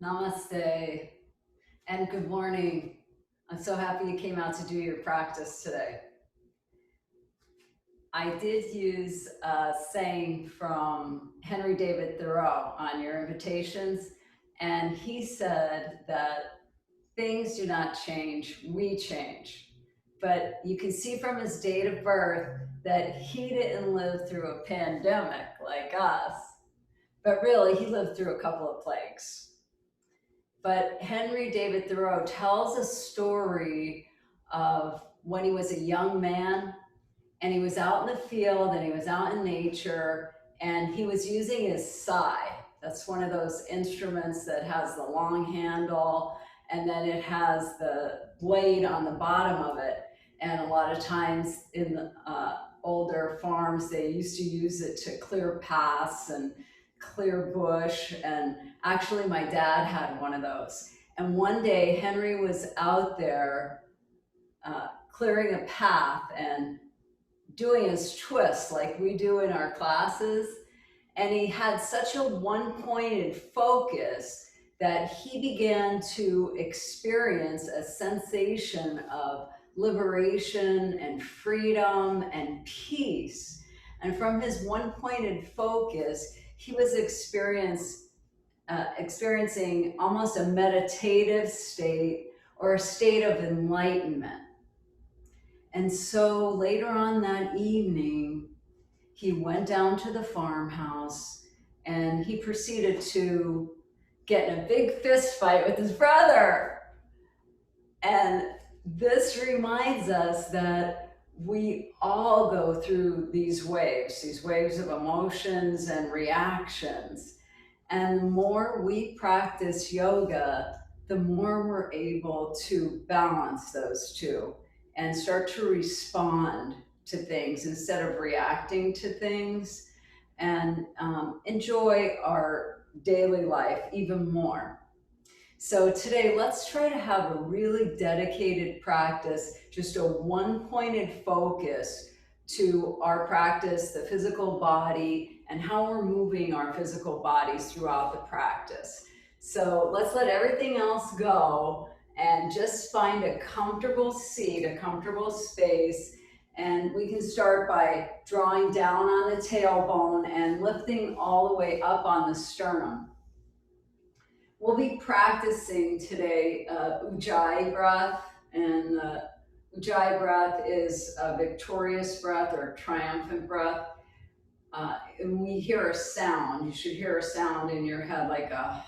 Namaste and good morning. I'm so happy you came out to do your practice today. I did use a saying from Henry David Thoreau on your invitations, and he said that things do not change, we change. But you can see from his date of birth that he didn't live through a pandemic like us, but really he lived through a couple of plagues. But Henry David Thoreau tells a story of when he was a young man and he was out in the field and he was out in nature and he was using his scythe. That's one of those instruments that has the long handle and then it has the blade on the bottom of it. And a lot of times in the older farms, they used to use it to clear paths and clear bush. And actually my dad had one of those. And one day Henry was out there clearing a path and doing his twist like we do in our classes. And he had such a one-pointed focus that he began to experience a sensation of liberation and freedom and peace. And from his one-pointed focus, he was experiencing almost a meditative state or a state of enlightenment. And so later on that evening, he went down to the farmhouse and he proceeded to get in a big fist fight with his brother. And this reminds us that we all go through these waves of emotions and reactions. And the more we practice yoga, the more we're able to balance those two and start to respond to things instead of reacting to things, and enjoy our daily life even more. So today, let's try to have a really dedicated practice, just a one-pointed focus to our practice, the physical body, and how we're moving our physical bodies throughout the practice. So let's let everything else go and just find a comfortable seat, a comfortable space. And we can start by drawing down on the tailbone and lifting all the way up on the sternum. We'll be practicing today Ujjayi breath, and the Ujjayi breath is a victorious breath or triumphant breath. And we hear a sound. You should hear a sound in your head like a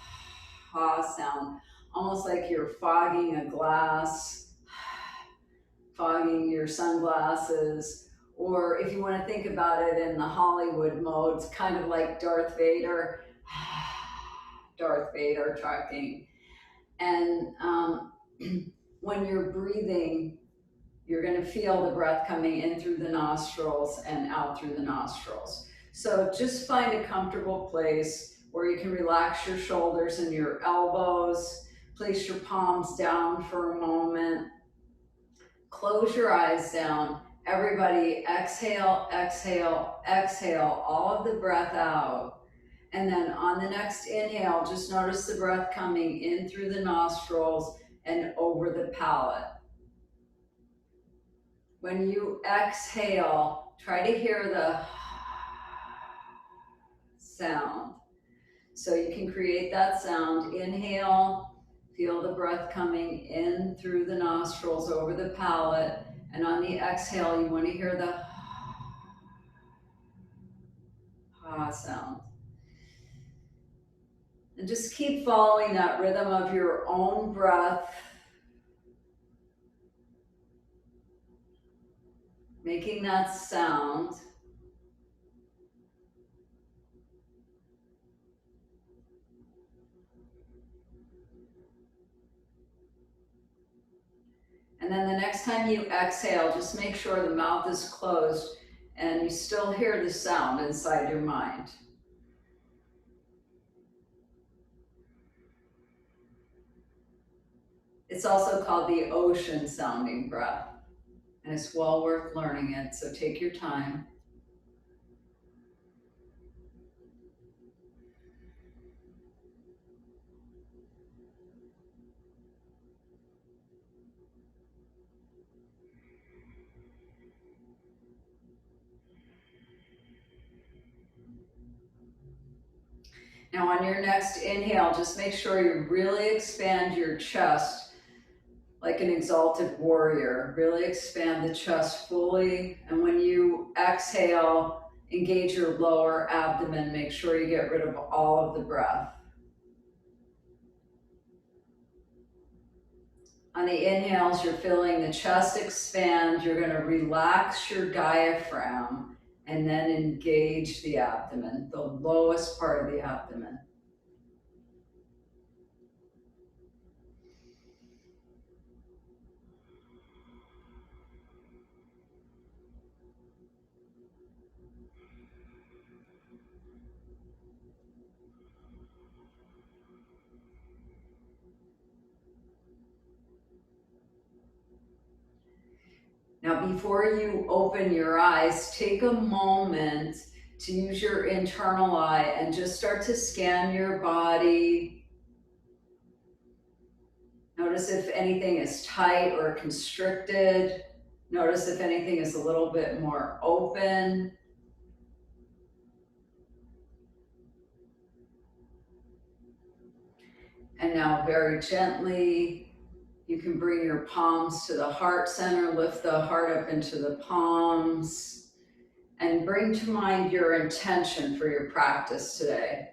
ha sound, almost like you're fogging a glass, fogging your sunglasses, or if you want to think about it in the Hollywood mode, it's kind of like Darth Vader. Darth Vader talking. And when you're breathing, you're going to feel the breath coming in through the nostrils and out through the nostrils. So just find a comfortable place where you can relax your shoulders and your elbows. Place your palms down for a moment. Close your eyes down. Everybody exhale, exhale, exhale all of the breath out. And then on the next inhale, just notice the breath coming in through the nostrils and over the palate. When you exhale, try to hear the sound. So you can create that sound. Inhale, feel the breath coming in through the nostrils over the palate. And on the exhale, you want to hear the ha sound. And just keep following that rhythm of your own breath, making that sound. And then the next time you exhale, just make sure the mouth is closed and you still hear the sound inside your mind. It's also called the ocean sounding breath, and it's well worth learning it, so take your time. Now on your next inhale, just make sure you really expand your chest like an exalted warrior. Really expand the chest fully. And when you exhale, engage your lower abdomen. Make sure you get rid of all of the breath. On the inhales, you're feeling the chest expand. You're going to relax your diaphragm and then engage the abdomen, the lowest part of the abdomen. Now, before you open your eyes, take a moment to use your internal eye and just start to scan your body. Notice if anything is tight or constricted. Notice if anything is a little bit more open. And now very gently, you can bring your palms to the heart center, lift the heart up into the palms, and bring to mind your intention for your practice today.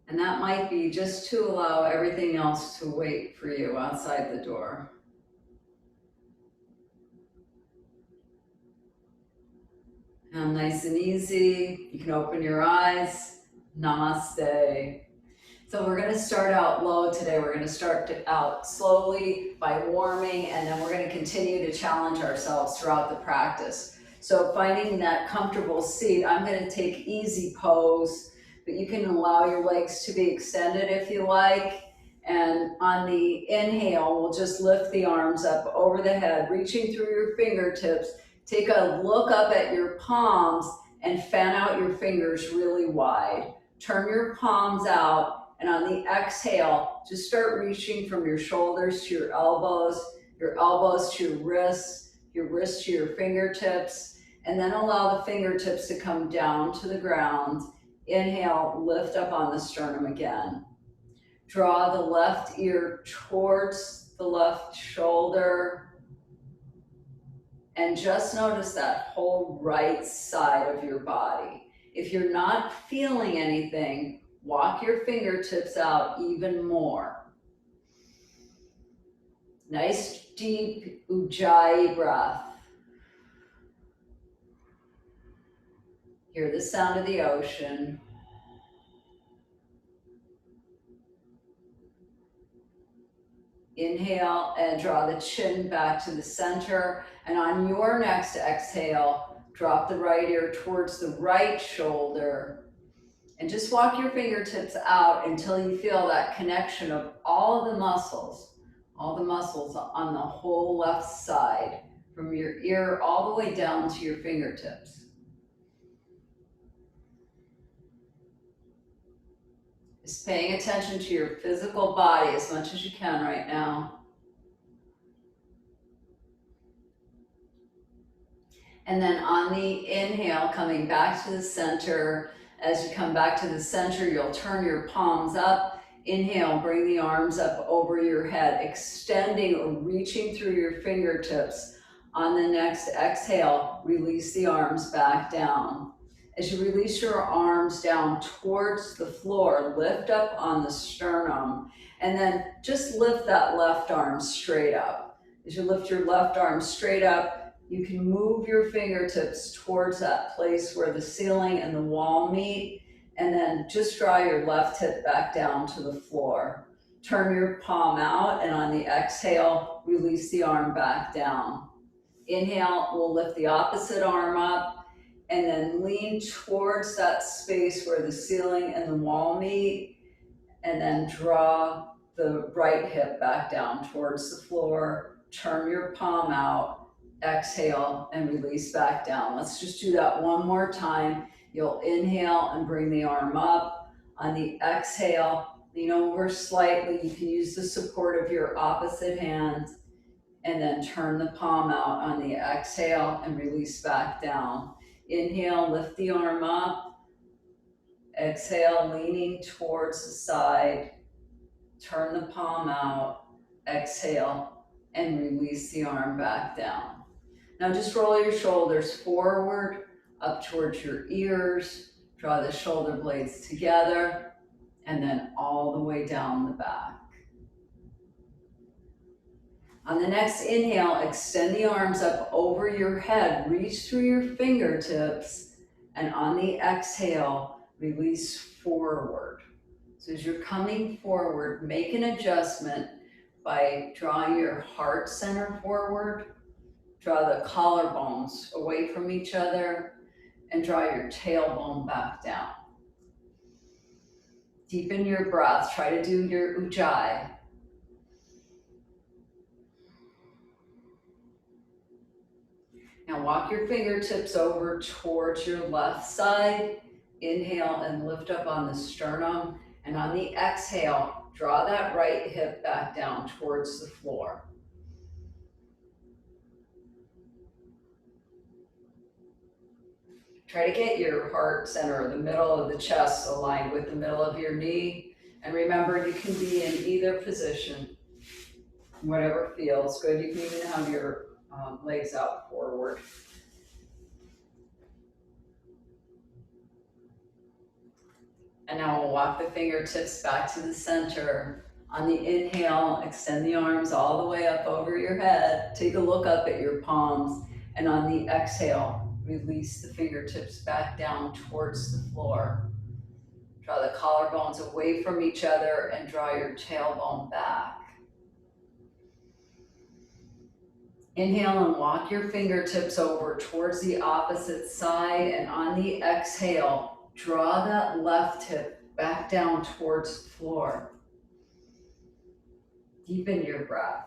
And that might be just to allow everything else to wait for you outside the door. Now, nice and easy, you can open your eyes. Namaste. So we're going to start out low today. We're going to start out slowly by warming, and then we're going to continue to challenge ourselves throughout the practice. So finding that comfortable seat, I'm going to take easy pose, but you can allow your legs to be extended if you like. And on the inhale, we'll just lift the arms up over the head, reaching through your fingertips. Take a look up at your palms and fan out your fingers really wide. Turn your palms out, and on the exhale, just start reaching from your shoulders to your elbows to your wrists to your fingertips, and then allow the fingertips to come down to the ground. Inhale, lift up on the sternum again. Draw the left ear towards the left shoulder, and just notice that whole right side of your body. If you're not feeling anything, walk your fingertips out even more. Nice deep Ujjayi breath. Hear the sound of the ocean. Inhale and draw the chin back to the center. And on your next exhale, drop the right ear towards the right shoulder. And just walk your fingertips out until you feel that connection of all the muscles on the whole left side, from your ear all the way down to your fingertips. Just paying attention to your physical body as much as you can right now. And then on the inhale, coming back to the center. As you come back to the center, you'll turn your palms up. Inhale, bring the arms up over your head, extending or reaching through your fingertips. On the next exhale, release the arms back down. As you release your arms down towards the floor, lift up on the sternum, and then just lift that left arm straight up. As you lift your left arm straight up, you can move your fingertips towards that place where the ceiling and the wall meet, and then just draw your left hip back down to the floor. Turn your palm out, and on the exhale, release the arm back down. Inhale, we'll lift the opposite arm up, and then lean towards that space where the ceiling and the wall meet, and then draw the right hip back down towards the floor. Turn your palm out, exhale, and release back down. Let's just do that one more time. You'll inhale and bring the arm up. On the exhale, Lean over slightly. You can use the support of your opposite hand and then turn the palm out on the exhale and release back down. Inhale, lift the arm up. Exhale, leaning towards the side. Turn the palm out. Exhale and release the arm back down. Now just roll your shoulders forward, up towards your ears. Draw the shoulder blades together and then all the way down the back. On the next inhale, extend the arms up over your head, reach through your fingertips, and on the exhale, release forward. So as you're coming forward, make an adjustment by drawing your heart center forward, draw the collarbones away from each other, and draw your tailbone back down. Deepen your breath, try to do your Ujjayi. Now walk your fingertips over towards your left side. Inhale and lift up on the sternum. And on the exhale, draw that right hip back down towards the floor. Try to get your heart center, the middle of the chest, aligned with the middle of your knee. And remember, you can be in either position, whatever feels good. You can even have your legs out forward. And now we'll walk the fingertips back to the center. On the inhale, extend the arms all the way up over your head. Take a look up at your palms. And on the exhale, release the fingertips back down towards the floor. Draw the collarbones away from each other and draw your tailbone back. Inhale and walk your fingertips over towards the opposite side, and on the exhale, draw that left hip back down towards the floor. Deepen your breath.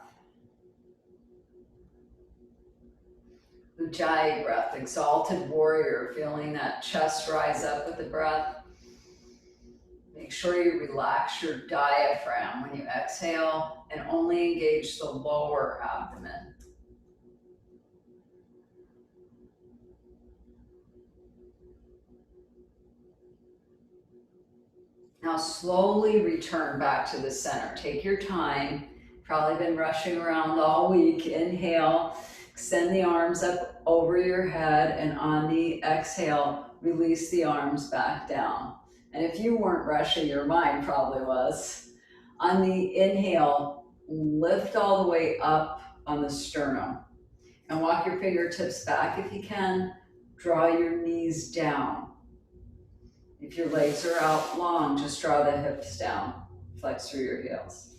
Ujjayi breath, exalted warrior, feeling that chest rise up with the breath. Make sure you relax your diaphragm when you exhale and only engage the lower abdomen. Now slowly return back to the center. Take your time. Probably been rushing around all week. Inhale, extend the arms up over your head, and on the exhale, release the arms back down. And if you weren't rushing, your mind probably was. On the inhale, lift all the way up on the sternum. And walk your fingertips back if you can. Draw your knees down. If your legs are out long, just draw the hips down. Flex through your heels.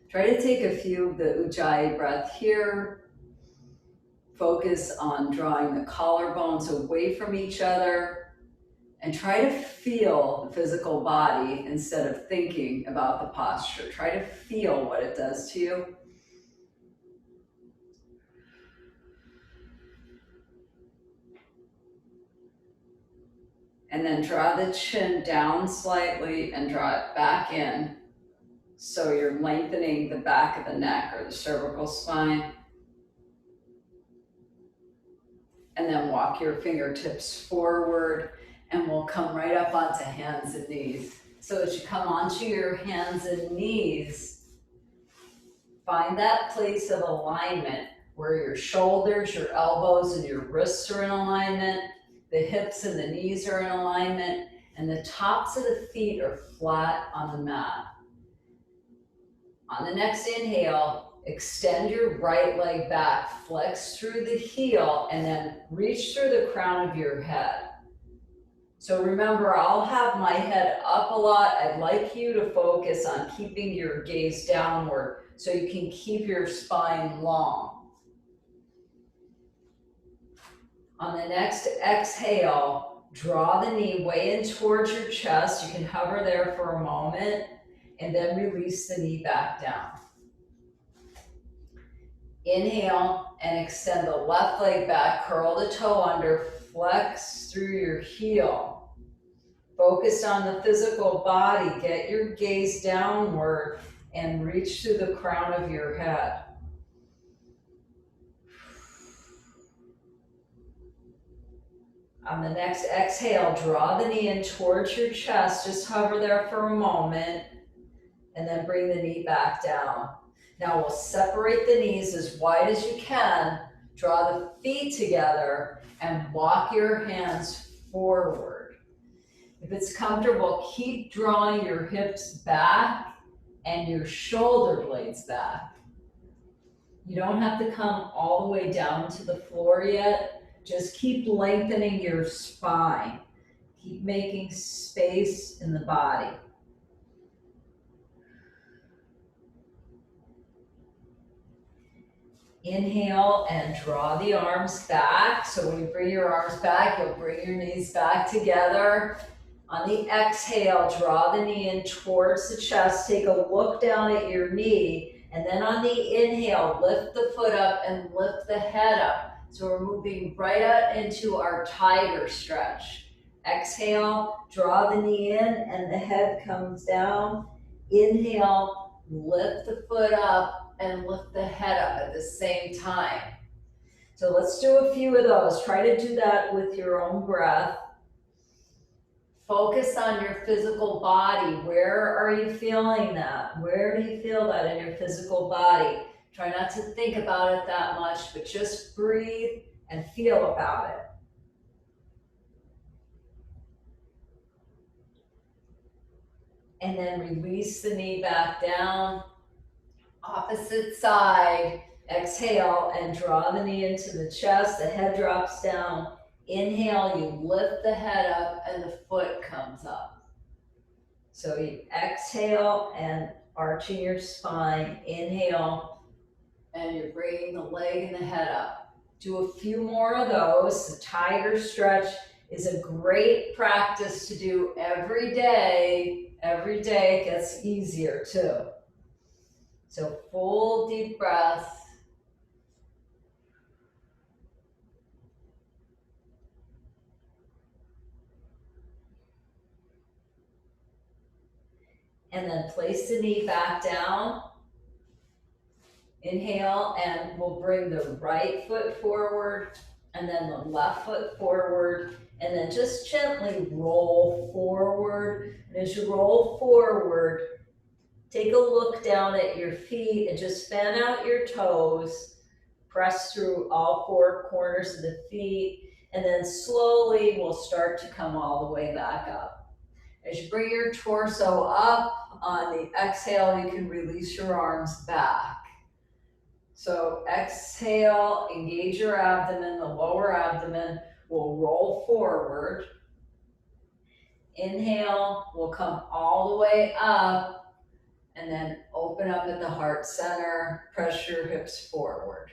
Try to take a few of the Ujjayi breath here. Focus on drawing the collarbones away from each other and try to feel the physical body instead of thinking about the posture. Try to feel what it does to you. And then draw the chin down slightly and draw it back in. So you're lengthening the back of the neck or the cervical spine. And then walk your fingertips forward and we'll come right up onto hands and knees. So as you come onto your hands and knees, find that place of alignment where your shoulders, your elbows, and your wrists are in alignment. The hips and the knees are in alignment, and the tops of the feet are flat on the mat. On the next inhale, extend your right leg back, flex through the heel, and then reach through the crown of your head. So remember, I'll have my head up a lot. I'd like you to focus on keeping your gaze downward so you can keep your spine long. On the next exhale, draw the knee way in towards your chest. You can hover there for a moment and then release the knee back down. Inhale and extend the left leg back, curl the toe under, flex through your heel. Focused on the physical body, get your gaze downward and reach to the crown of your head. On the next exhale, draw the knee in towards your chest. Just hover there for a moment and then bring the knee back down. Now we'll separate the knees as wide as you can. Draw the feet together and walk your hands forward. If it's comfortable, keep drawing your hips back and your shoulder blades back. You don't have to come all the way down to the floor yet. Just keep lengthening your spine. Keep making space in the body. Inhale and draw the arms back. So when you bring your arms back, you'll bring your knees back together. On the exhale, draw the knee in towards the chest. Take a look down at your knee. And then on the inhale, lift the foot up and lift the head up. So we're moving right out into our tiger stretch. Exhale, draw the knee in and the head comes down. Inhale, lift the foot up and lift the head up at the same time. So let's do a few of those. Try to do that with your own breath. Focus on your physical body. Where are you feeling that? Where do you feel that in your physical body? Try not to think about it that much, but just breathe and feel about it. And then release the knee back down. Opposite side. Exhale and draw the knee into the chest. The head drops down. Inhale, you lift the head up and the foot comes up. So you exhale and arching your spine. Inhale, and you're bringing the leg and the head up. Do a few more of those. The tiger stretch is a great practice to do every day. Every day it gets easier too. So full deep breath. And then place the knee back down. Inhale, and we'll bring the right foot forward and then the left foot forward, and then just gently roll forward. And as you roll forward, take a look down at your feet and just fan out your toes. Press through all four corners of the feet, and then slowly we'll start to come all the way back up. As you bring your torso up, on the exhale, you can release your arms back. So exhale, engage your abdomen, the lower abdomen will roll forward. Inhale, we'll come all the way up, and then open up at the heart center, press your hips forward.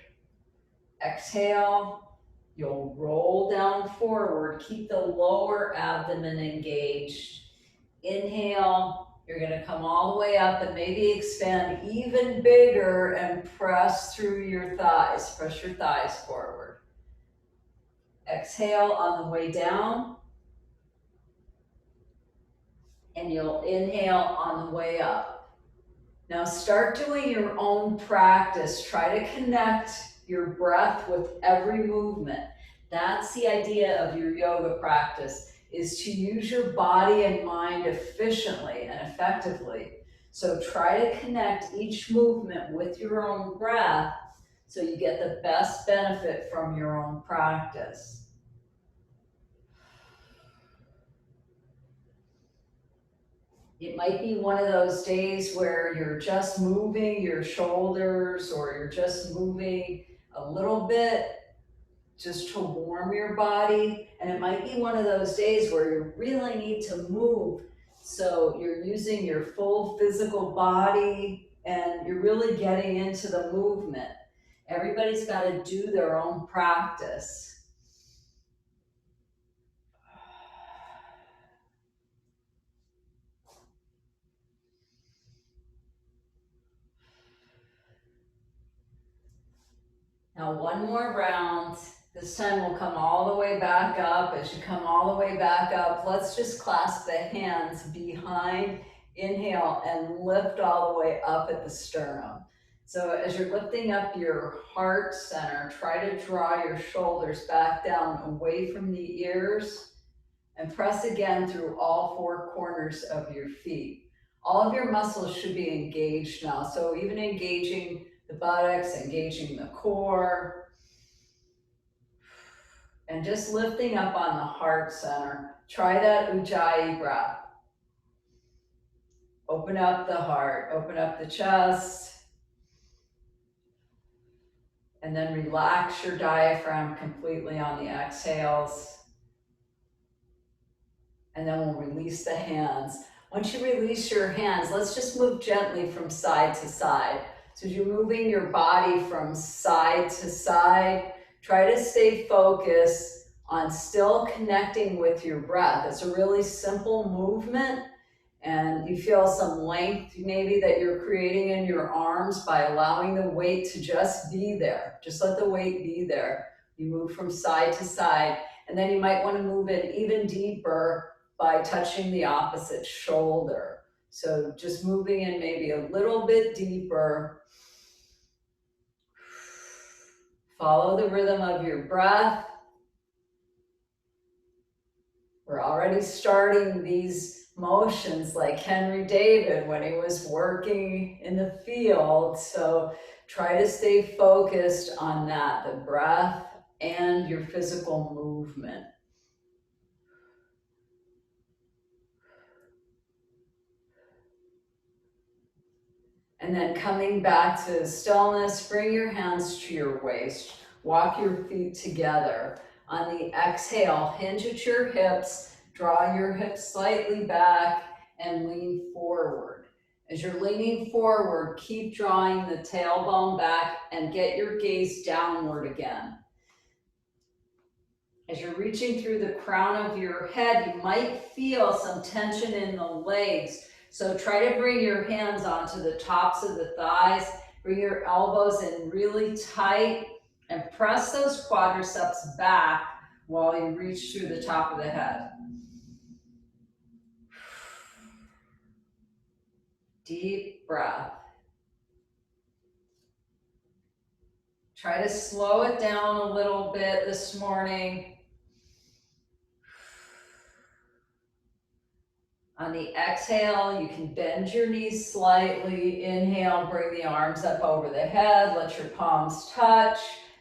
Exhale, you'll roll down forward, keep the lower abdomen engaged. Inhale, you're going to come all the way up and maybe expand even bigger and press through your thighs. Press your thighs forward. Exhale on the way down. And you'll inhale on the way up. Now start doing your own practice. Try to connect your breath with every movement. That's the idea of your yoga practice, is to use your body and mind efficiently and effectively. So try to connect each movement with your own breath so you get the best benefit from your own practice. It might be one of those days where you're just moving your shoulders, or you're just moving a little bit just to warm your body. And it might be one of those days where you really need to move. So you're using your full physical body and you're really getting into the movement. Everybody's got to do their own practice. Now one more round. This time we'll come all the way back up. As you come all the way back up, let's just clasp the hands behind. Inhale and lift all the way up at the sternum. So as you're lifting up your heart center, try to draw your shoulders back down away from the ears and press again through all four corners of your feet. All of your muscles should be engaged now. So even engaging the buttocks, engaging the core, and just lifting up on the heart center. Try that Ujjayi breath. Open up the heart, open up the chest, and then relax your diaphragm completely on the exhales. And then we'll release the hands. Once you release your hands, let's just move gently from side to side. So as you're moving your body from side to side, try to stay focused on still connecting with your breath. It's a really simple movement, and you feel some length maybe that you're creating in your arms by allowing the weight to just be there. Just let the weight be there. You move from side to side, and then you might want to move it even deeper by touching the opposite shoulder. So just moving in maybe a little bit deeper. Follow the rhythm of your breath. We're already starting these motions like Henry David when he was working in the field. So try to stay focused on that, the breath and your physical movement. And then coming back to stillness, bring your hands to your waist. Walk your feet together. On the exhale, hinge at your hips, draw your hips slightly back and lean forward. As you're leaning forward, keep drawing the tailbone back and get your gaze downward again. As you're reaching through the crown of your head, you might feel some tension in the legs. So try to bring your hands onto the tops of the thighs, bring your elbows in really tight, and press those quadriceps back while you reach through the top of the head. Deep breath. Try to slow it down a little bit this morning. On the exhale, you can bend your knees slightly. Inhale, bring the arms up over the head. Let your palms touch.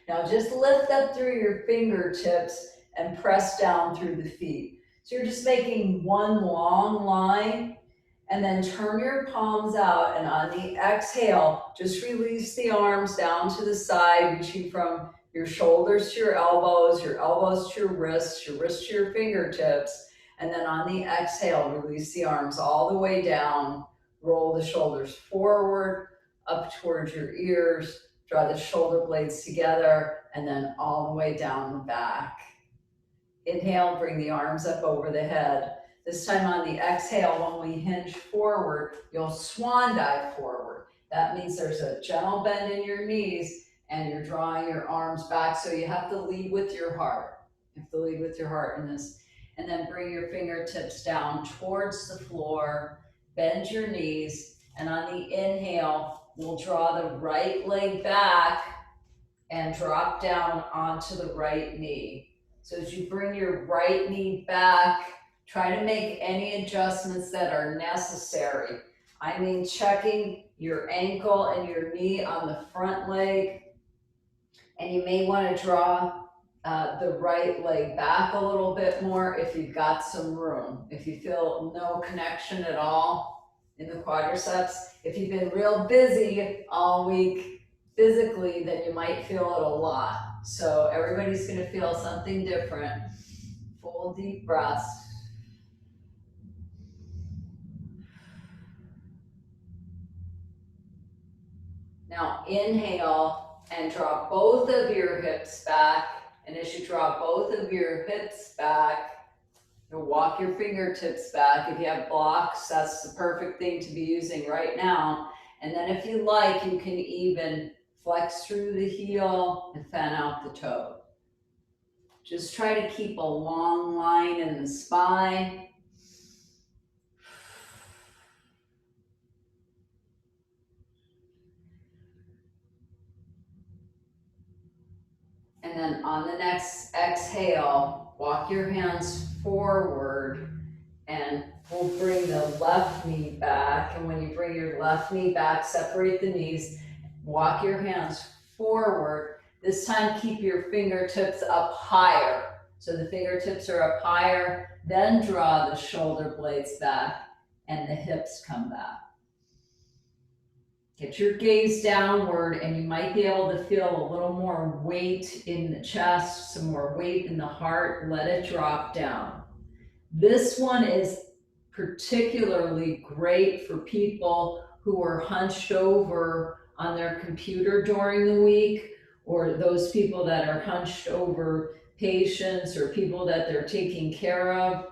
Now just lift up through your fingertips and press down through the feet. So you're just making one long line, and then turn your palms out, and on the exhale, just release the arms down to the side, reaching from your shoulders to your elbows to your wrists to your fingertips. And then on the exhale, release the arms all the way down, roll the shoulders forward, up towards your ears, draw the shoulder blades together, and then all the way down the back. Inhale, bring the arms up over the head. This time on the exhale, when we hinge forward, you'll swan dive forward. That means there's a gentle bend in your knees and you're drawing your arms back. So you have to lead with your heart. You have to lead with your heart in this. And then bring your fingertips down towards the floor, bend your knees, and on the inhale, we'll draw the right leg back and drop down onto the right knee. So as you bring your right knee back, try to make any adjustments that are necessary. I mean, checking your ankle and your knee on the front leg, and you may want to draw the right leg back a little bit more if you've got some room. If you feel no connection at all in the quadriceps, if you've been real busy all week physically, then you might feel it a lot. So everybody's going to feel something different. Full deep breaths. Now inhale and draw both of your hips back. And as you draw both of your hips back, you'll walk your fingertips back. If you have blocks, that's the perfect thing to be using right now. And then if you like, you can even flex through the heel and fan out the toe. Just try to keep a long line in the spine. And then on the next exhale, walk your hands forward and we'll bring the left knee back. And when you bring your left knee back, separate the knees, walk your hands forward. This time, keep your fingertips up higher. So the fingertips are up higher, then draw the shoulder blades back and the hips come back. Get your gaze downward and you might be able to feel a little more weight in the chest, some more weight in the heart. Let it drop down. This one is particularly great for people who are hunched over on their computer during the week, or those people that are hunched over patients or people that they're taking care of.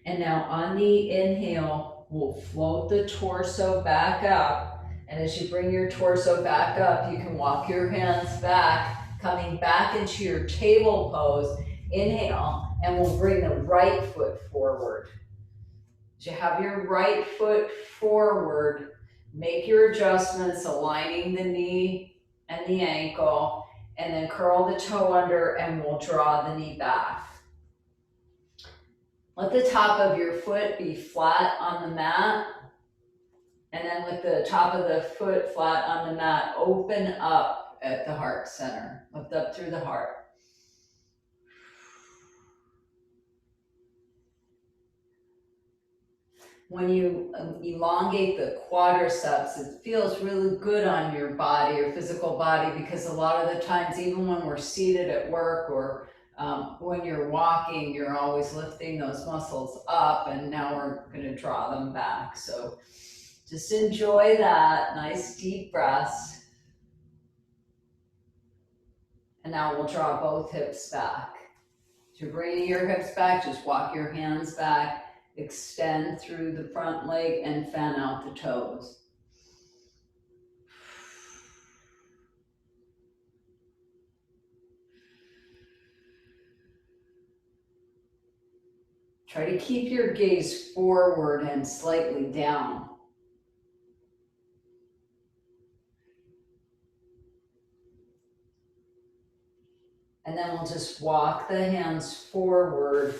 And now on the inhale, we'll float the torso back up. And as you bring your torso back up, you can walk your hands back, coming back into your table pose. Inhale, and we'll bring the right foot forward. As you have your right foot forward, make your adjustments, aligning the knee and the ankle, and then curl the toe under and we'll draw the knee back. Let the top of your foot be flat on the mat. And then with the top of the foot flat on the mat, open up at the heart center. Lift up through the heart. When you elongate the quadriceps, it feels really good on your body, your physical body, because a lot of the times, even when we're seated at work or when you're walking, you're always lifting those muscles up, and now we're going to draw them back. So just enjoy that. Nice deep breaths. And now we'll draw both hips back. As you're bringing your hips back, just walk your hands back. Extend through the front leg and fan out the toes. Try to keep your gaze forward and slightly down. And then we'll just walk the hands forward.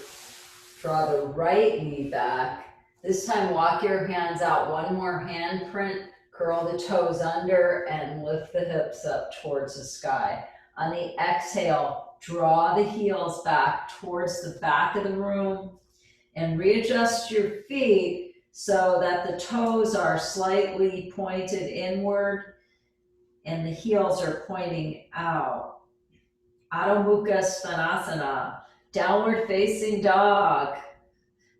Draw the right knee back. This time, walk your hands out. One more hand print. Curl the toes under and lift the hips up towards the sky. On the exhale, draw the heels back towards the back of the room and readjust your feet so that the toes are slightly pointed inward and the heels are pointing out. Adho Mukha Svanasana. Downward facing dog.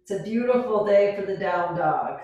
It's a beautiful day for the down dog.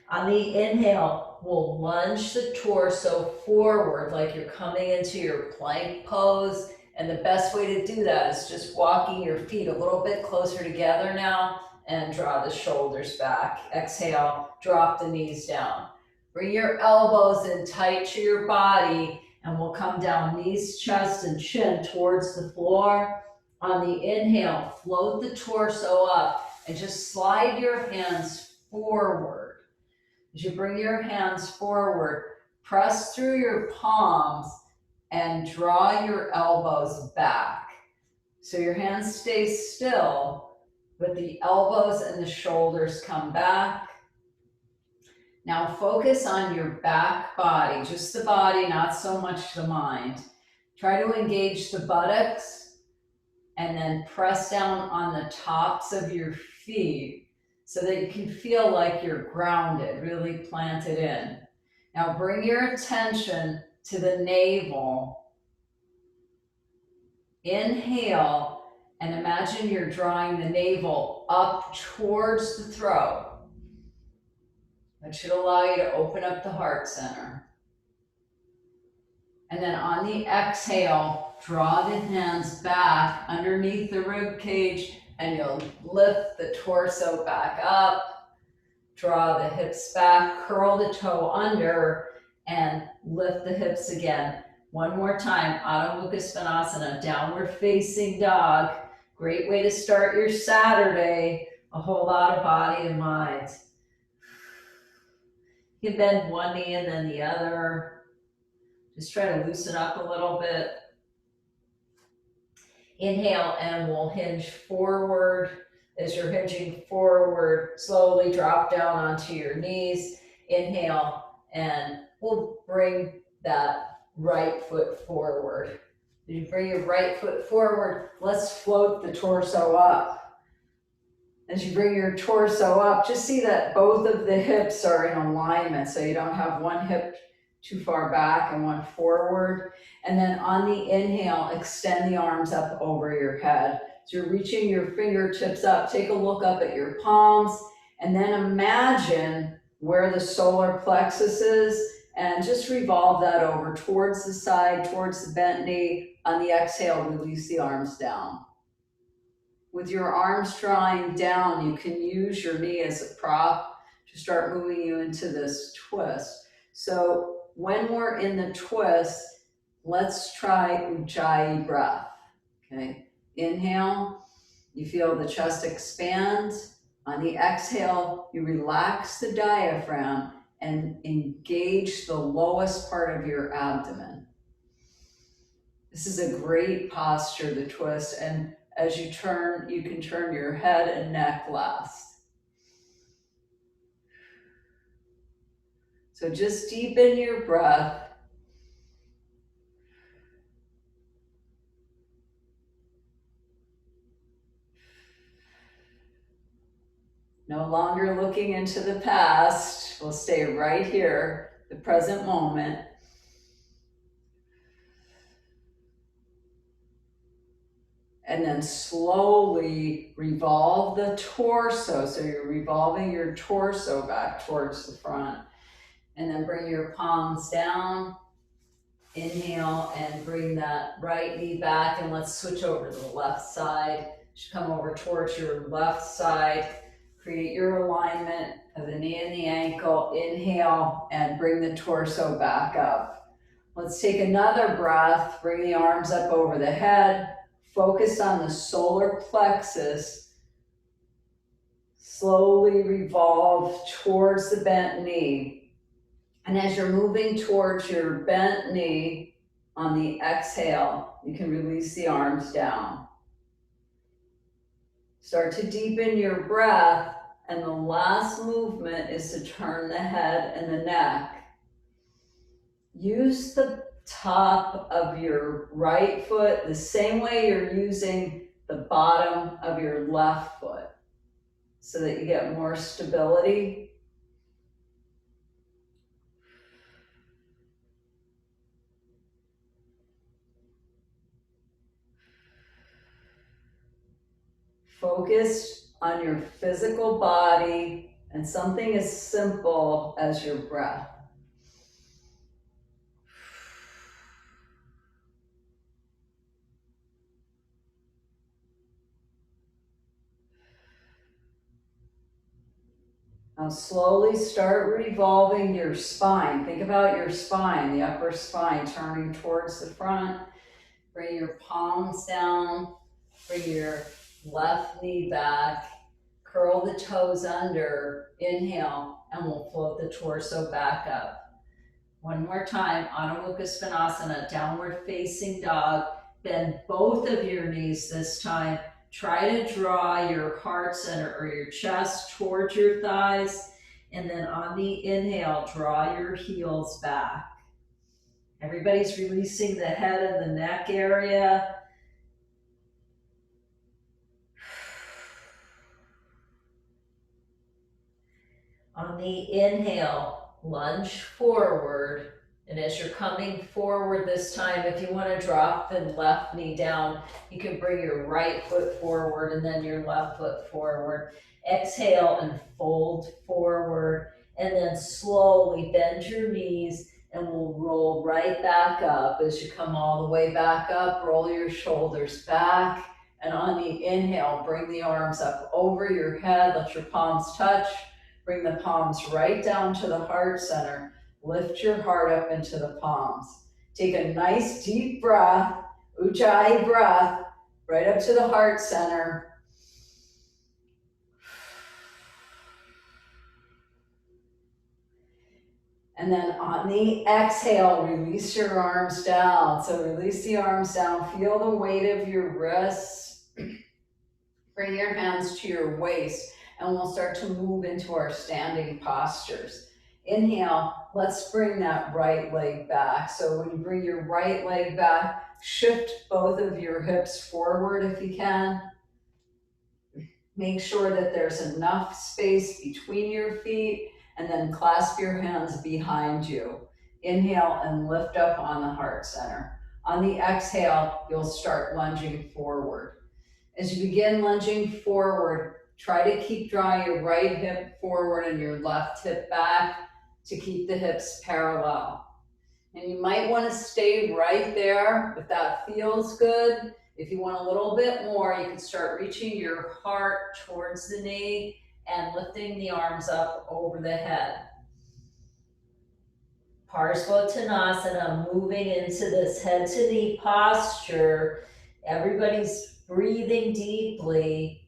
On the inhale, we'll lunge the torso forward like you're coming into your plank pose. And the best way to do that is just walking your feet a little bit closer together now and draw the shoulders back. Exhale, drop the knees down. Bring your elbows in tight to your body. And we'll come down, knees, chest, and chin towards the floor. On the inhale, float the torso up and just slide your hands forward. As you bring your hands forward, press through your palms and draw your elbows back. So your hands stay still, but the elbows and the shoulders come back. Now focus on your back body, just the body, not so much the mind. Try to engage the buttocks and then press down on the tops of your feet so that you can feel like you're grounded, really planted in. Now bring your attention to the navel. Inhale and imagine you're drawing the navel up towards the throat. That should allow you to open up the heart center. And then on the exhale, draw the hands back underneath the rib cage And you'll lift the torso back up, draw the hips back, curl the toe under, and lift the hips again. One more time, Adho Mukha Svanasana, downward facing dog. Great way to start your Saturday, a whole lot of body and mind. You can bend one knee and then the other. Just try to loosen up a little bit. Inhale and we'll hinge forward. As you're hinging forward, slowly drop down onto your knees. Inhale and we'll bring that right foot forward. As you bring your right foot forward, let's float the torso up. As you bring your torso up, just see that both of the hips are in alignment, so you don't have one hip too far back and one forward. And then on the inhale, extend the arms up over your head. So you're reaching your fingertips up. Take a look up at your palms, and then imagine where the solar plexus is, and just revolve that over towards the side, towards the bent knee. On the exhale, release the arms down. With your arms drawing down, you can use your knee as a prop to start moving you into this twist. So when we're in the twist, let's try Ujjayi breath. Okay, inhale, you feel the chest expand. On the exhale, you relax the diaphragm and engage the lowest part of your abdomen. This is a great posture to twist, and as you turn, you can turn your head and neck last. So just deepen your breath. No longer looking into the past. We'll stay right here, the present moment. And then slowly revolve the torso. So you're revolving your torso back towards the front. And then bring your palms down. Inhale and bring that right knee back, and let's switch over to the left side. Just come over towards your left side. Create your alignment of the knee and the ankle. Inhale and bring the torso back up. Let's take another breath. Bring the arms up over the head. Focus on the solar plexus. Slowly revolve towards the bent knee. And as you're moving towards your bent knee, on the exhale, you can release the arms down. Start to deepen your breath, and the last movement is to turn the head and the neck. Use the top of your right foot the same way you're using the bottom of your left foot, so that you get more stability. Focus on your physical body and something as simple as your breath. Now slowly start revolving your spine. Think about your spine, the upper spine, turning towards the front. Bring your palms down. Bring your left knee back. Curl the toes under. Inhale, and we'll float the torso back up. One more time, Adho Mukha Svanasana, downward facing dog. Bend both of your knees this time. Try to draw your heart center or your chest towards your thighs. And then on the inhale, draw your heels back. Everybody's releasing the head and the neck area. On the inhale, lunge forward. And as you're coming forward this time, if you want to drop the left knee down, you can bring your right foot forward and then your left foot forward. Exhale and fold forward, and then slowly bend your knees, and we'll roll right back up. As you come all the way back up, roll your shoulders back And on the inhale, bring the arms up over your head, let your palms touch, bring the palms right down to the heart center. Lift your heart up into the palms. Take a nice deep breath, Ujjayi breath, right up to the heart center. And then on the exhale, release your arms down. So release the arms down, feel the weight of your wrists. Bring your hands to your waist, and we'll start to move into our standing postures. Inhale, let's bring that right leg back. So when you bring your right leg back, shift both of your hips forward if you can. Make sure that there's enough space between your feet, and then clasp your hands behind you. Inhale and lift up on the heart center. On the exhale, you'll start lunging forward. As you begin lunging forward, try to keep drawing your right hip forward and your left hip back to keep the hips parallel. And you might want to stay right there if that feels good. If you want a little bit more, you can start reaching your heart towards the knee and lifting the arms up over the head. Parsvottanasana, moving into this head to knee posture. Everybody's breathing deeply.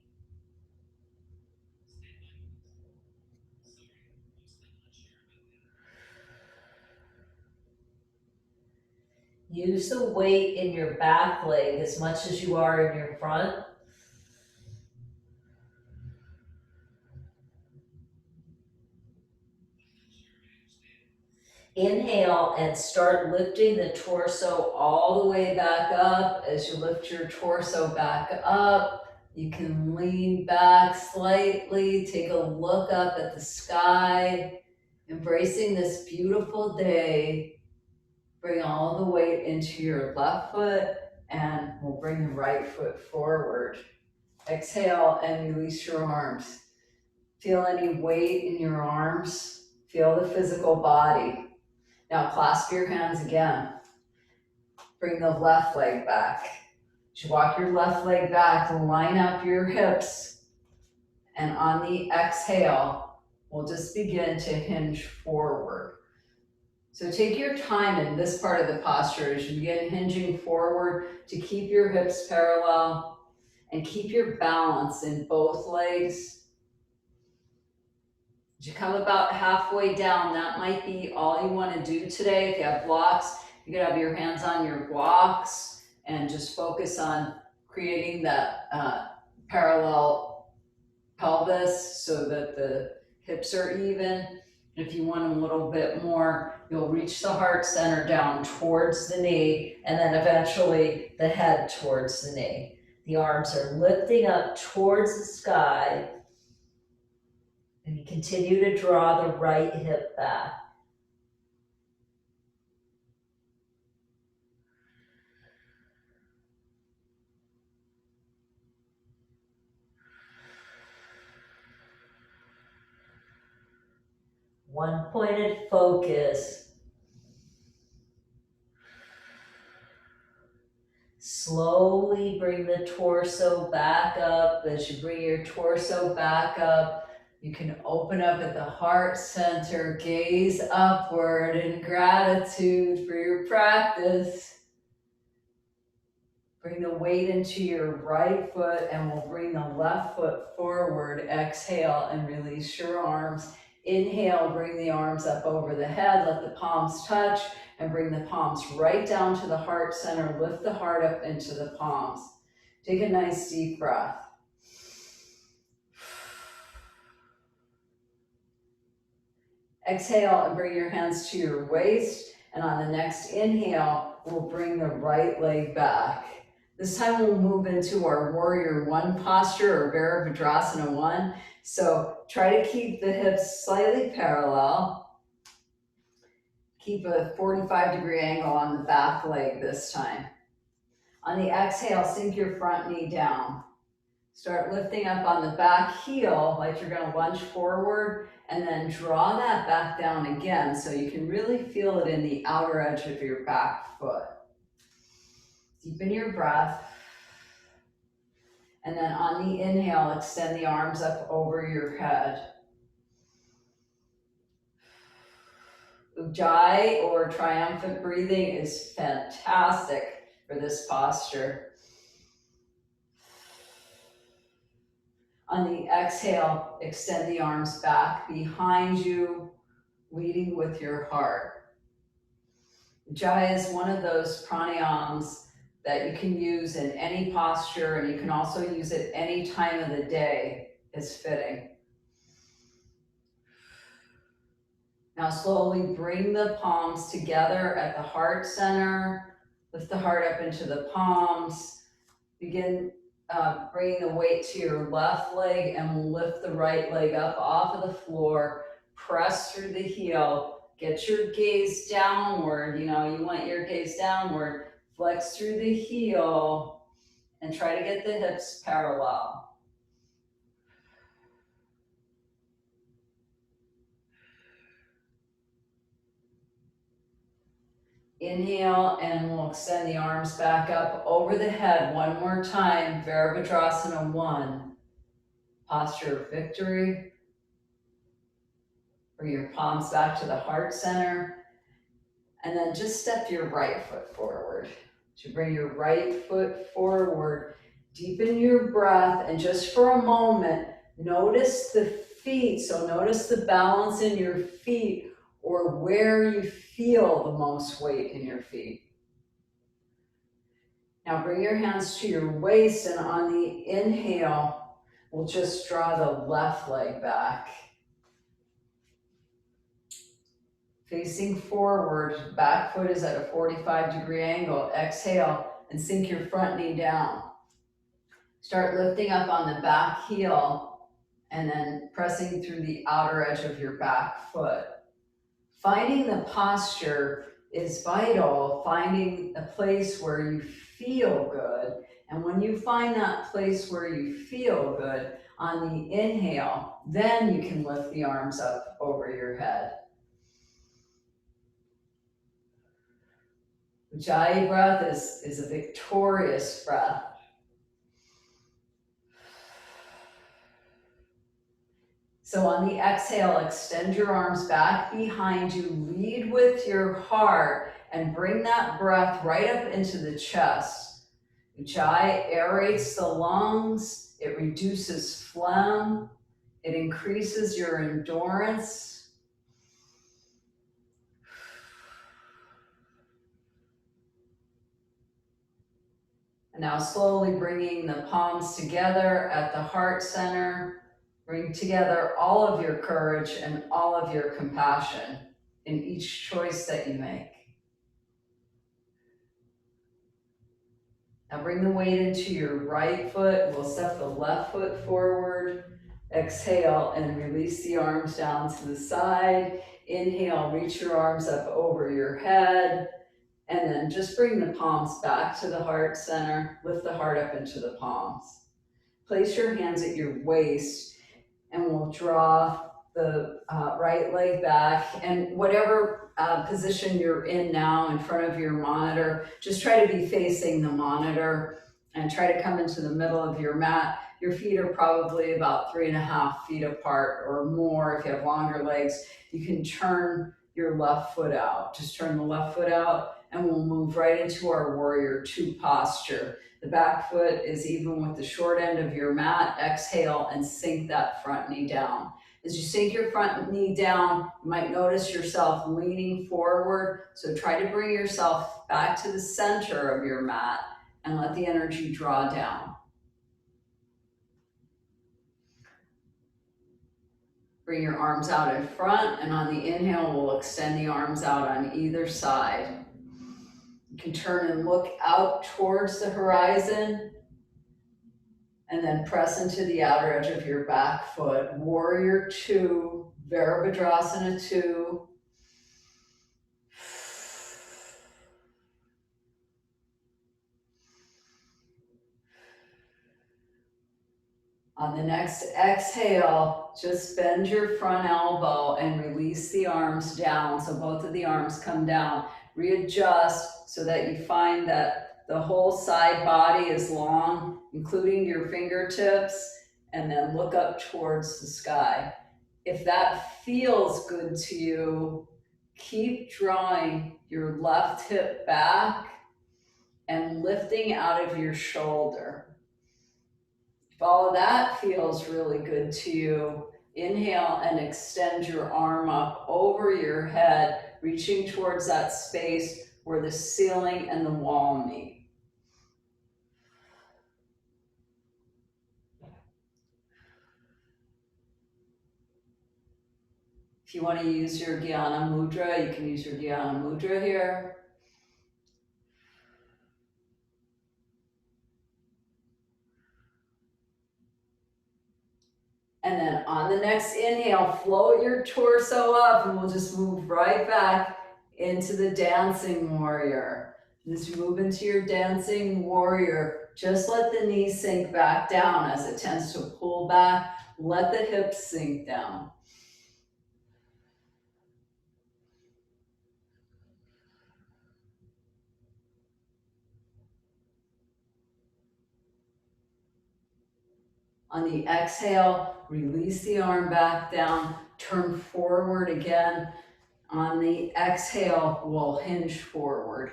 Use the weight in your back leg as much as you are in your front. Inhale and start lifting the torso all the way back up. As you lift your torso back up, you can lean back slightly, take a look up at the sky, embracing this beautiful day. Bring all the weight into your left foot, and we'll bring the right foot forward. Exhale and release your arms. Feel any weight in your arms. Feel the physical body. Now clasp your hands again. Bring the left leg back. As you walk your left leg back, line up your hips. And on the exhale, we'll just begin to hinge forward. So take your time in this part of the posture as you begin hinging forward to keep your hips parallel and keep your balance in both legs. As you come about halfway down, that might be all you want to do today. If you have blocks, you can have your hands on your blocks and just focus on creating that parallel pelvis so that the hips are even. If you want a little bit more, you'll reach the heart center down towards the knee, and then eventually the head towards the knee. The arms are lifting up towards the sky, and you continue to draw the right hip back. One pointed focus. Slowly bring the torso back up. As you bring your torso back up, you can open up at the heart center, gaze upward in gratitude for your practice. Bring the weight into your right foot, and we'll bring the left foot forward. Exhale and release your arms. Inhale, bring the arms up over the head, let the palms touch, and bring the palms right down to the heart center. Lift the heart up into the palms. Take a nice deep breath. Exhale and bring your hands to your waist, and on the next inhale, we'll bring the right leg back. This time we'll move into our warrior one posture, or Virabhadrasana 1. So try to keep the hips slightly parallel. Keep a 45-degree angle on the back leg this time. On the exhale, sink your front knee down. Start lifting up on the back heel like you're going to lunge forward, and then draw that back down again so you can really feel it in the outer edge of your back foot. Deepen your breath. And then on the inhale, extend the arms up over your head. Ujjayi or triumphant breathing is fantastic for this posture. On the exhale, extend the arms back behind you, leading with your heart. Ujjayi is one of those pranayams that you can use in any posture, and you can also use it any time of the day is fitting. Now slowly bring the palms together at the heart center. Lift the heart up into the palms. Begin bringing the weight to your left leg, and we'll lift the right leg up off of the floor. Press through the heel. Get your gaze downward. You want your gaze downward. Flex through the heel and try to get the hips parallel. Inhale, and we'll extend the arms back up over the head one more time. Virabhadrasana 1. Posture of victory. Bring your palms back to the heart center. And then just step your right foot forward. So bring your right foot forward. Deepen your breath, and just for a moment, notice the feet. So notice the balance in your feet, or where you feel the most weight in your feet. Now bring your hands to your waist, and on the inhale, we'll just draw the left leg back. Facing forward, back foot is at a 45-degree angle. Exhale and sink your front knee down. Start lifting up on the back heel and then pressing through the outer edge of your back foot. Finding the posture is vital, finding a place where you feel good. And when you find that place where you feel good, on the inhale, then you can lift the arms up over your head. Ujjayi breath is a victorious breath. So on the exhale, extend your arms back behind you, lead with your heart, and bring that breath right up into the chest. Ujjayi aerates the lungs, it reduces phlegm, it increases your endurance. And now slowly bringing the palms together at the heart center. Bring together all of your courage and all of your compassion in each choice that you make. Now bring the weight into your right foot. We'll step the left foot forward. Exhale and release the arms down to the side. Inhale, reach your arms up over your head. And then just bring the palms back to the heart center. Lift the heart up into the palms. Place your hands at your waist, and we'll draw the right leg back. And whatever position you're in now in front of your monitor, just try to be facing the monitor and try to come into the middle of your mat. Your feet are probably about 3.5 feet apart or more. If you have longer legs, you can turn your left foot out. Just turn the left foot out, and we'll move right into our warrior 2 posture. The back foot is even with the short end of your mat. Exhale and sink that front knee down. As you sink your front knee down, you might notice yourself leaning forward. So try to bring yourself back to the center of your mat and let the energy draw down. Bring your arms out in front, and on the inhale, we'll extend the arms out on either side. You can turn and look out towards the horizon, and then press into the outer edge of your back foot. Warrior 2, Virabhadrasana 2. On the next exhale, just bend your front elbow and release the arms down. So both of the arms come down. Readjust so that you find that the whole side body is long, including your fingertips, and then look up towards the sky. If that feels good to you, keep drawing your left hip back and lifting out of your shoulder. If all of that feels really good to you, inhale and extend your arm up over your head, reaching towards that space where the ceiling and the wall meet. If you want to use your Dhyana Mudra, you can use your Dhyana Mudra here. And then on the next inhale, float your torso up and we'll just move right back into the dancing warrior. Just move into your dancing warrior. Just let the knees sink back down as it tends to pull back. Let the hips sink down. On the exhale, release the arm back down, turn forward again. On the exhale, we'll hinge forward.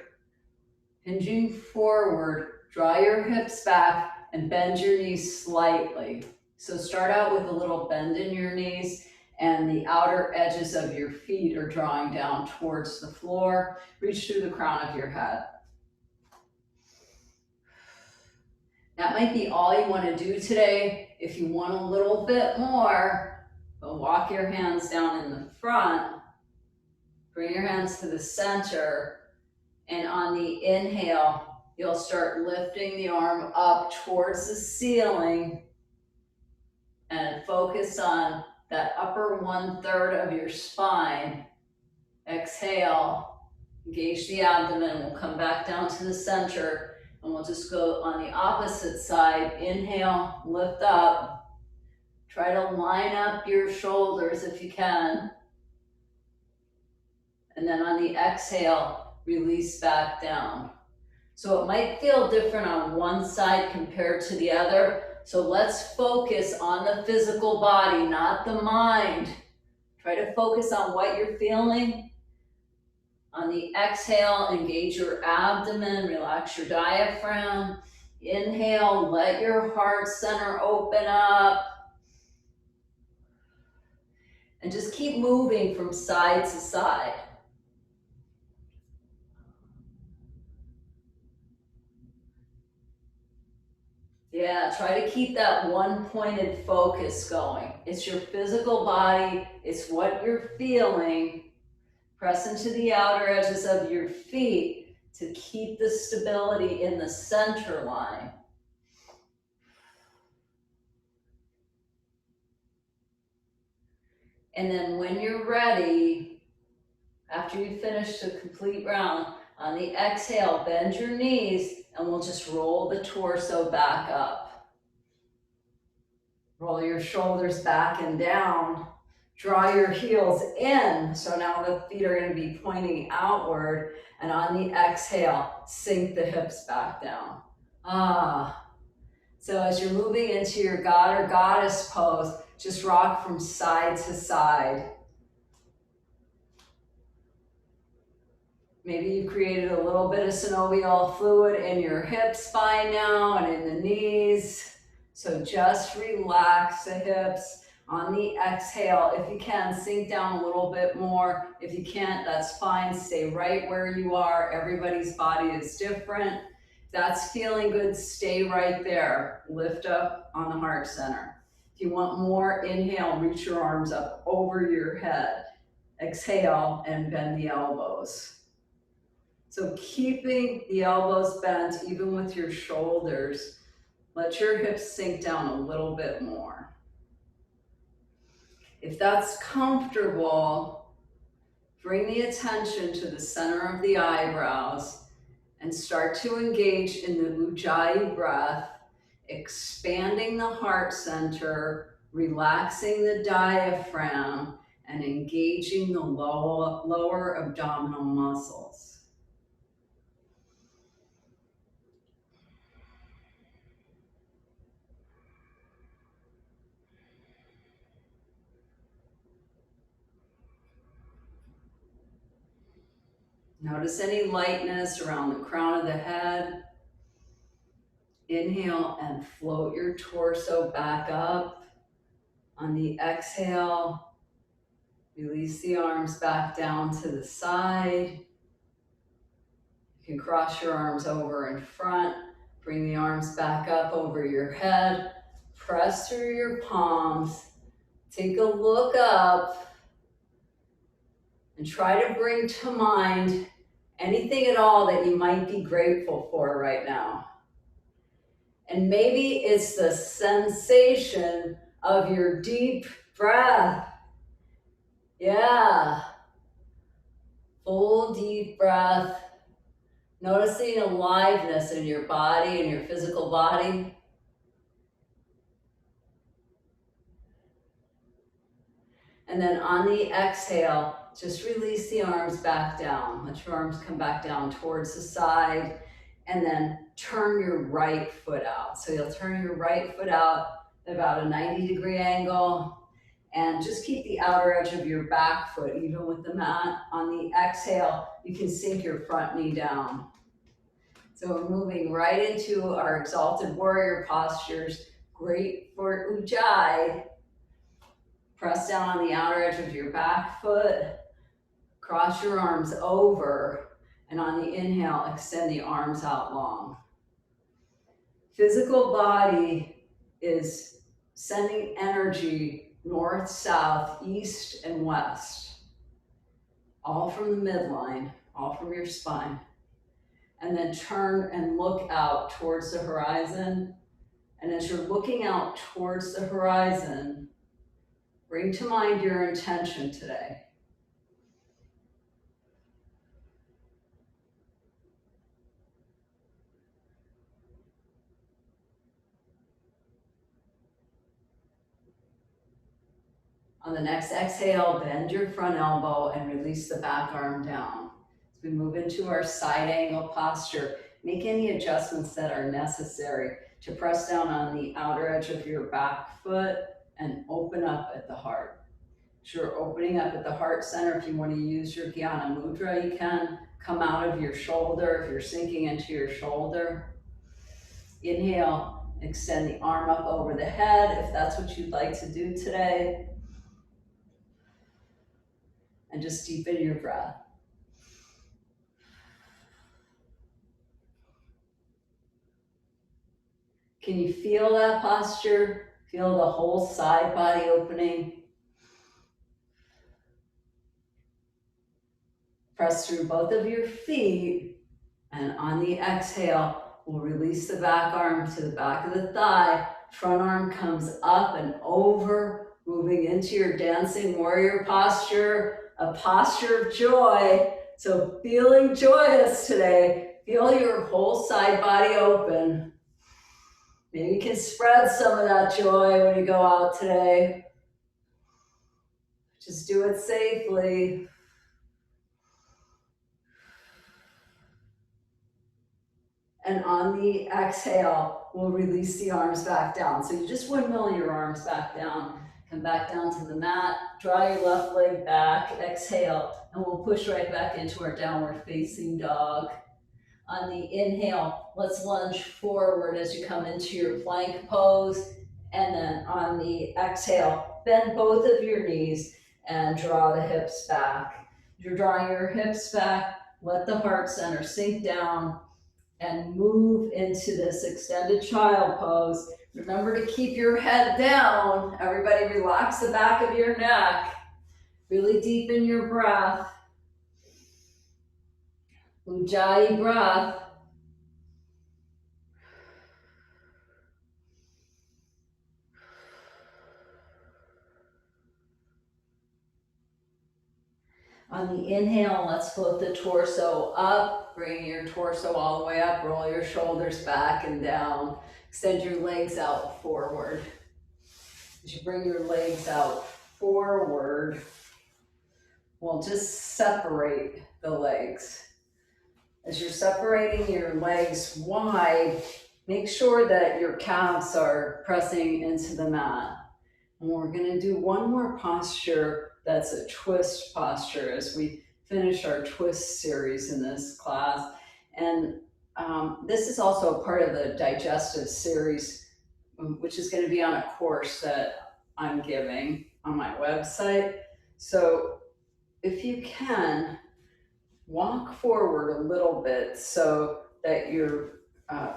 Hinging forward, draw your hips back and bend your knees slightly. So start out with a little bend in your knees and the outer edges of your feet are drawing down towards the floor. Reach through the crown of your head. That might be all you want to do today. If you want a little bit more, walk your hands down in the front. Bring your hands to the center. And on the inhale, you'll start lifting the arm up towards the ceiling and focus on that upper 1/3 of your spine. Exhale, engage the abdomen. We'll come back down to the center and we'll just go on the opposite side. Inhale, lift up. Try to line up your shoulders if you can. And then on the exhale, release back down. So it might feel different on one side compared to the other. So let's focus on the physical body, not the mind. Try to focus on what you're feeling. On the exhale, engage your abdomen, relax your diaphragm. Inhale, let your heart center open up. And just keep moving from side to side. Yeah, try to keep that one pointed focus going. It's your physical body, it's what you're feeling. Press into the outer edges of your feet to keep the stability in the center line. And then when you're ready, after you finish the complete round, on the exhale, bend your knees and we'll just roll the torso back up. Roll your shoulders back and down. Draw your heels in. So now the feet are going to be pointing outward. And on the exhale, sink the hips back down. So as you're moving into your God or Goddess pose, just rock from side to side. Maybe you created a little bit of synovial fluid in your hip spine now and in the knees. So just relax the hips. On the exhale, if you can, sink down a little bit more. If you can't, that's fine. Stay right where you are. Everybody's body is different. If that's feeling good, stay right there. Lift up on the heart center. If you want more, inhale, reach your arms up over your head. Exhale and bend the elbows. So keeping the elbows bent, even with your shoulders, let your hips sink down a little bit more. If that's comfortable, bring the attention to the center of the eyebrows and start to engage in the Ujjayi breath, expanding the heart center, relaxing the diaphragm, and engaging the lower abdominal muscles. Notice any lightness around the crown of the head. Inhale and float your torso back up. On the exhale, release the arms back down to the side. You can cross your arms over in front. Bring the arms back up over your head. Press through your palms. Take a look up and try to bring to mind anything at all that you might be grateful for right now. And maybe it's the sensation of your deep breath. Yeah. Full deep breath. Noticing aliveness in your body, in your physical body. And then on the exhale, just release the arms back down. Let your arms come back down towards the side. And then turn your right foot out. So you'll turn your right foot out at about a 90-degree angle. And just keep the outer edge of your back foot even with the mat. On the exhale, you can sink your front knee down. So we're moving right into our exalted warrior postures. Great for Ujjayi. Press down on the outer edge of your back foot. Cross your arms over. And on the inhale, extend the arms out long. Physical body is sending energy north, south, east, and west. All from the midline, all from your spine. And then turn and look out towards the horizon. And as you're looking out towards the horizon, bring to mind your intention today. On the next exhale, bend your front elbow and release the back arm down. As we move into our side angle posture, make any adjustments that are necessary to press down on the outer edge of your back foot and open up at the heart. As you're opening up at the heart center, if you want to use your Jnana Mudra, you can come out of your shoulder if you're sinking into your shoulder. Inhale, extend the arm up over the head if that's what you'd like to do today. And just deepen your breath. Can you feel that posture? Feel the whole side body opening. Press through both of your feet, and on the exhale, we'll release the back arm to the back of the thigh. Front arm comes up and over, moving into your dancing warrior posture, a posture of joy. So feeling joyous today, feel your whole side body open. Maybe you can spread some of that joy when you go out today. Just do it safely. And on the exhale, we'll release the arms back down. So you just windmill your arms back down. Come back down to the mat. Draw your left leg back. Exhale. And we'll push right back into our downward facing dog. On the inhale, let's lunge forward as you come into your plank pose. And then on the exhale, bend both of your knees and draw the hips back. You're drawing your hips back. Let the heart center sink down and move into this extended child pose. Remember to keep your head down. Everybody relax the back of your neck. Really deepen your breath. Ujjayi breath. On the inhale, let's float the torso up. Bring your torso all the way up. Roll your shoulders back and down. Extend your legs out forward. As you bring your legs out forward, we'll just separate the legs. As you're separating your legs wide, make sure that your calves are pressing into the mat. And we're going to do one more posture that's a twist posture as we finish our twist series in this class. And this is also part of the digestive series, which is going to be on a course that I'm giving on my website. So if you can, walk forward a little bit so that you're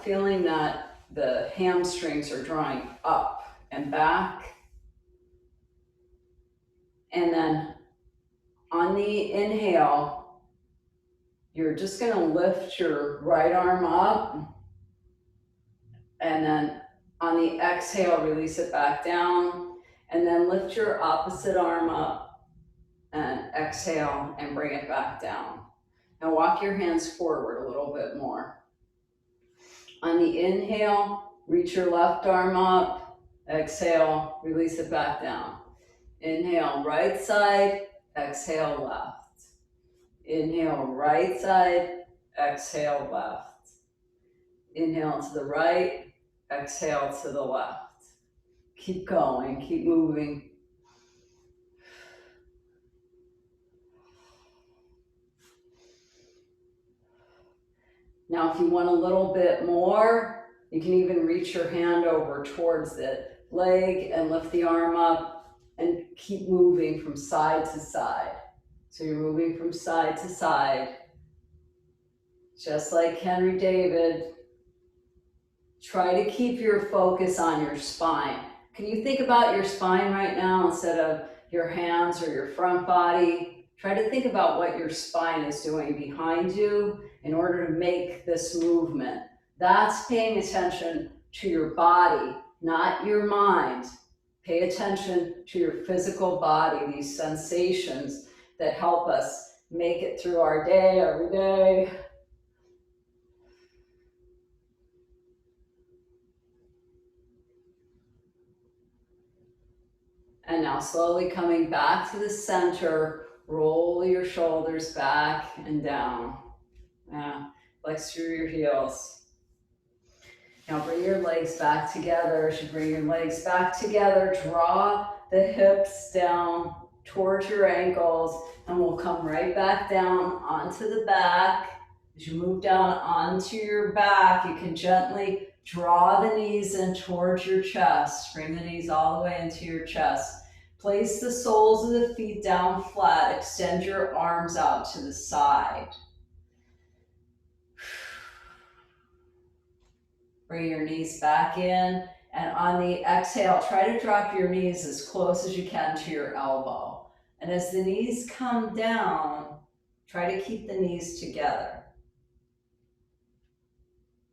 feeling that the hamstrings are drawing up and back. And then on the inhale, you're just going to lift your right arm up. And then on the exhale, release it back down. And then lift your opposite arm up and exhale and bring it back down. Now walk your hands forward a little bit more. On the inhale, reach your left arm up. Exhale, release it back down. Inhale, right side. Exhale, left. Inhale, right side. Exhale, left. Inhale to the right. Exhale to the left. Keep going, keep moving. Now, if you want a little bit more, you can even reach your hand over towards the leg and lift the arm up and keep moving from side to side. So you're moving from side to side, just like Henry David. Try to keep your focus on your spine. Can you think about your spine right now instead of your hands or your front body? Try to think about what your spine is doing behind you in order to make this movement. That's paying attention to your body, not your mind. Pay attention to your physical body, these sensations that help us make it through our day, every day. And now slowly coming back to the center, roll your shoulders back and down. Flex through your heels. Now bring your legs back together. As you bring your legs back together, draw the hips down towards your ankles, and we'll come right back down onto the back. As you move down onto your back, you can gently draw the knees in towards your chest. Bring the knees all the way into your chest. Place the soles of the feet down flat. Extend your arms out to the side. Bring your knees back in, and on the exhale, try to drop your knees as close as you can to your elbow. And as the knees come down, try to keep the knees together.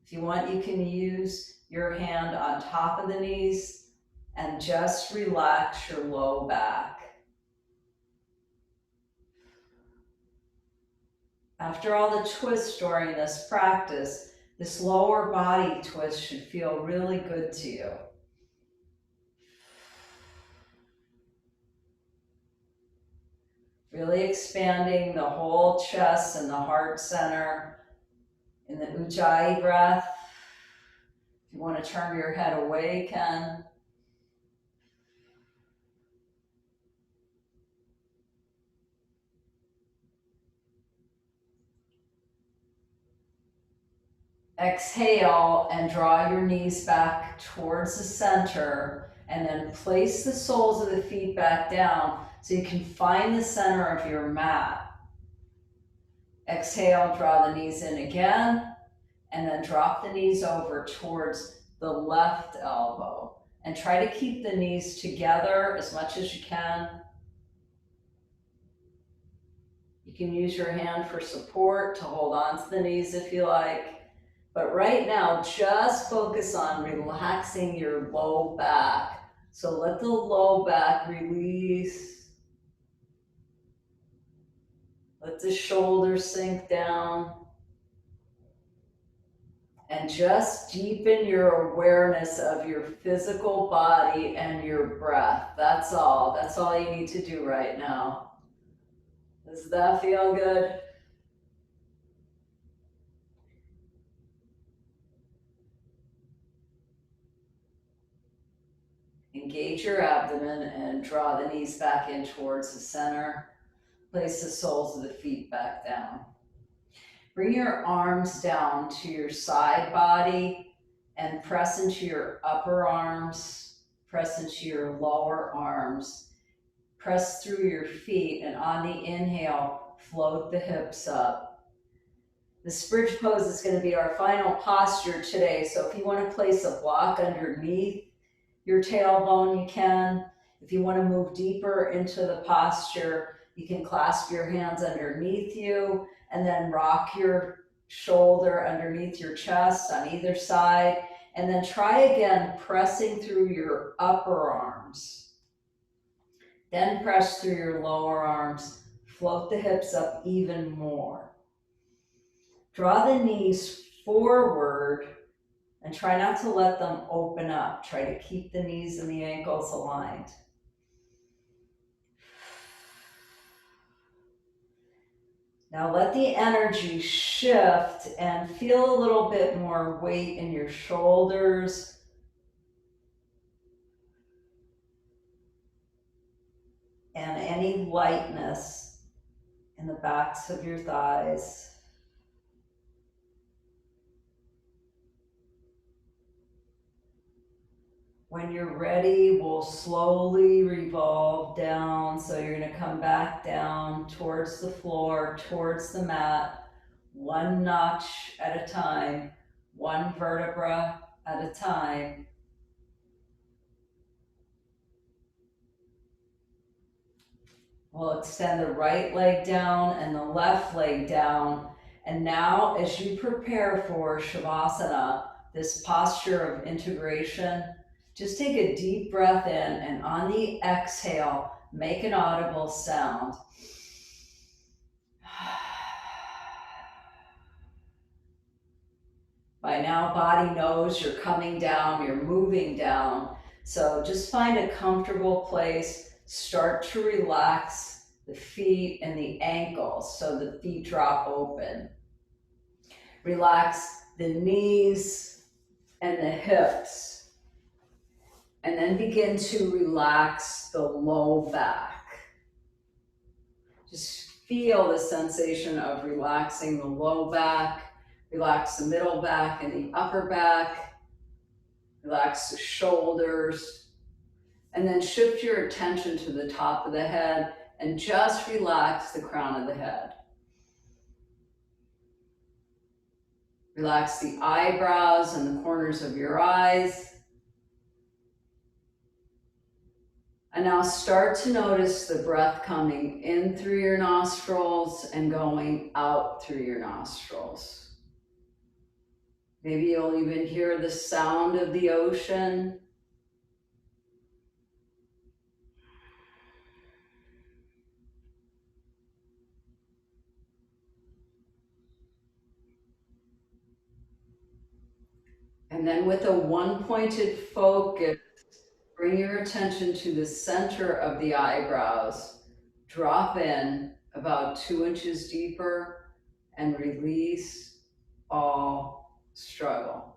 If you want, you can use your hand on top of the knees and just relax your low back. After all the twists during this practice, this lower body twist should feel really good to you. Really expanding the whole chest and the heart center in the Ujjayi breath. If you want to turn your head away, you can. Exhale and draw your knees back towards the center, and then place the soles of the feet back down so you can find the center of your mat. Exhale, draw the knees in again, and then drop the knees over towards the left elbow. And try to keep the knees together as much as you can. You can use your hand for support to hold on to the knees if you like. But right now, just focus on relaxing your low back. So let the low back release. Let the shoulders sink down. And just deepen your awareness of your physical body and your breath. That's all. That's all you need to do right now. Does that feel good? Engage your abdomen and draw the knees back in towards the center. Place the soles of the feet back down. Bring your arms down to your side body and press into your upper arms, press into your lower arms, press through your feet, and on the inhale, float the hips up. This bridge pose is going to be our final posture today, so if you want to place a block underneath your tailbone, you can. If you want to move deeper into the posture, you can clasp your hands underneath you and then rock your shoulder underneath your chest on either side. And then try again, pressing through your upper arms. Then press through your lower arms. Float the hips up even more. Draw the knees forward and try not to let them open up. Try to keep the knees and the ankles aligned. Now let the energy shift and feel a little bit more weight in your shoulders. And any lightness in the backs of your thighs. When you're ready, we'll slowly revolve down. So you're going to come back down towards the floor, towards the mat, one notch at a time, one vertebra at a time. We'll extend the right leg down and the left leg down. And now, as you prepare for Shavasana, this posture of integration, just take a deep breath in, and on the exhale, make an audible sound. By now, body knows you're coming down, you're moving down. So just find a comfortable place. Start to relax the feet and the ankles so the feet drop open. Relax the knees and the hips. And then begin to relax the low back. Just feel the sensation of relaxing the low back. Relax the middle back and the upper back. Relax the shoulders. And then shift your attention to the top of the head and just relax the crown of the head. Relax the eyebrows and the corners of your eyes. And now start to notice the breath coming in through your nostrils and going out through your nostrils. Maybe you'll even hear the sound of the ocean. And then with a one-pointed focus, bring your attention to the center of the eyebrows. Drop in about 2 inches deeper and release all struggle.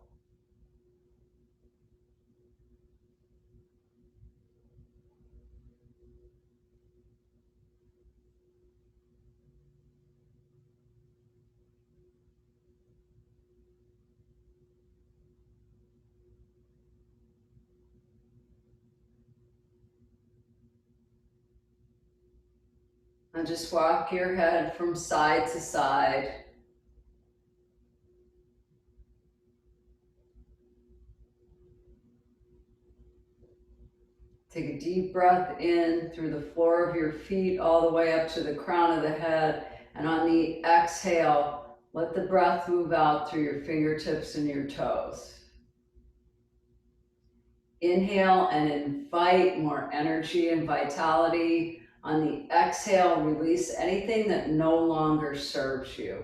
And just walk your head from side to side. Take a deep breath in through the floor of your feet all the way up to the crown of the head. And on the exhale, let the breath move out through your fingertips and your toes. Inhale and invite more energy and vitality. On the exhale, release anything that no longer serves you.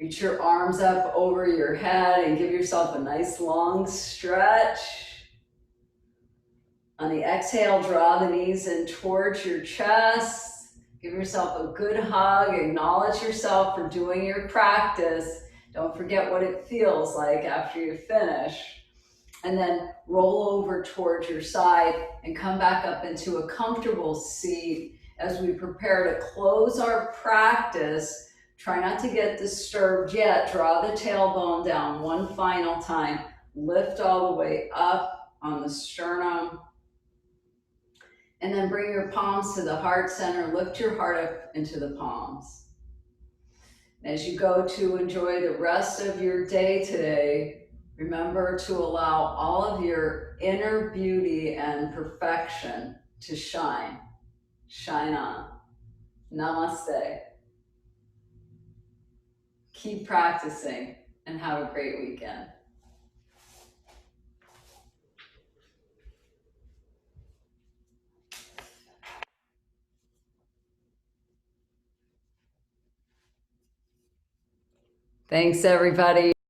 Reach your arms up over your head and give yourself a nice long stretch. On the exhale, draw the knees in towards your chest. Give yourself a good hug. Acknowledge yourself for doing your practice. Don't forget what it feels like after you finish. And then roll over towards your side and come back up into a comfortable seat as we prepare to close our practice. Try not to get disturbed yet. Draw the tailbone down one final time. Lift all the way up on the sternum. And then bring your palms to the heart center. Lift your heart up into the palms. As you go to enjoy the rest of your day today, remember to allow all of your inner beauty and perfection to shine. Shine on. Namaste. Keep practicing and have a great weekend. Thanks, everybody.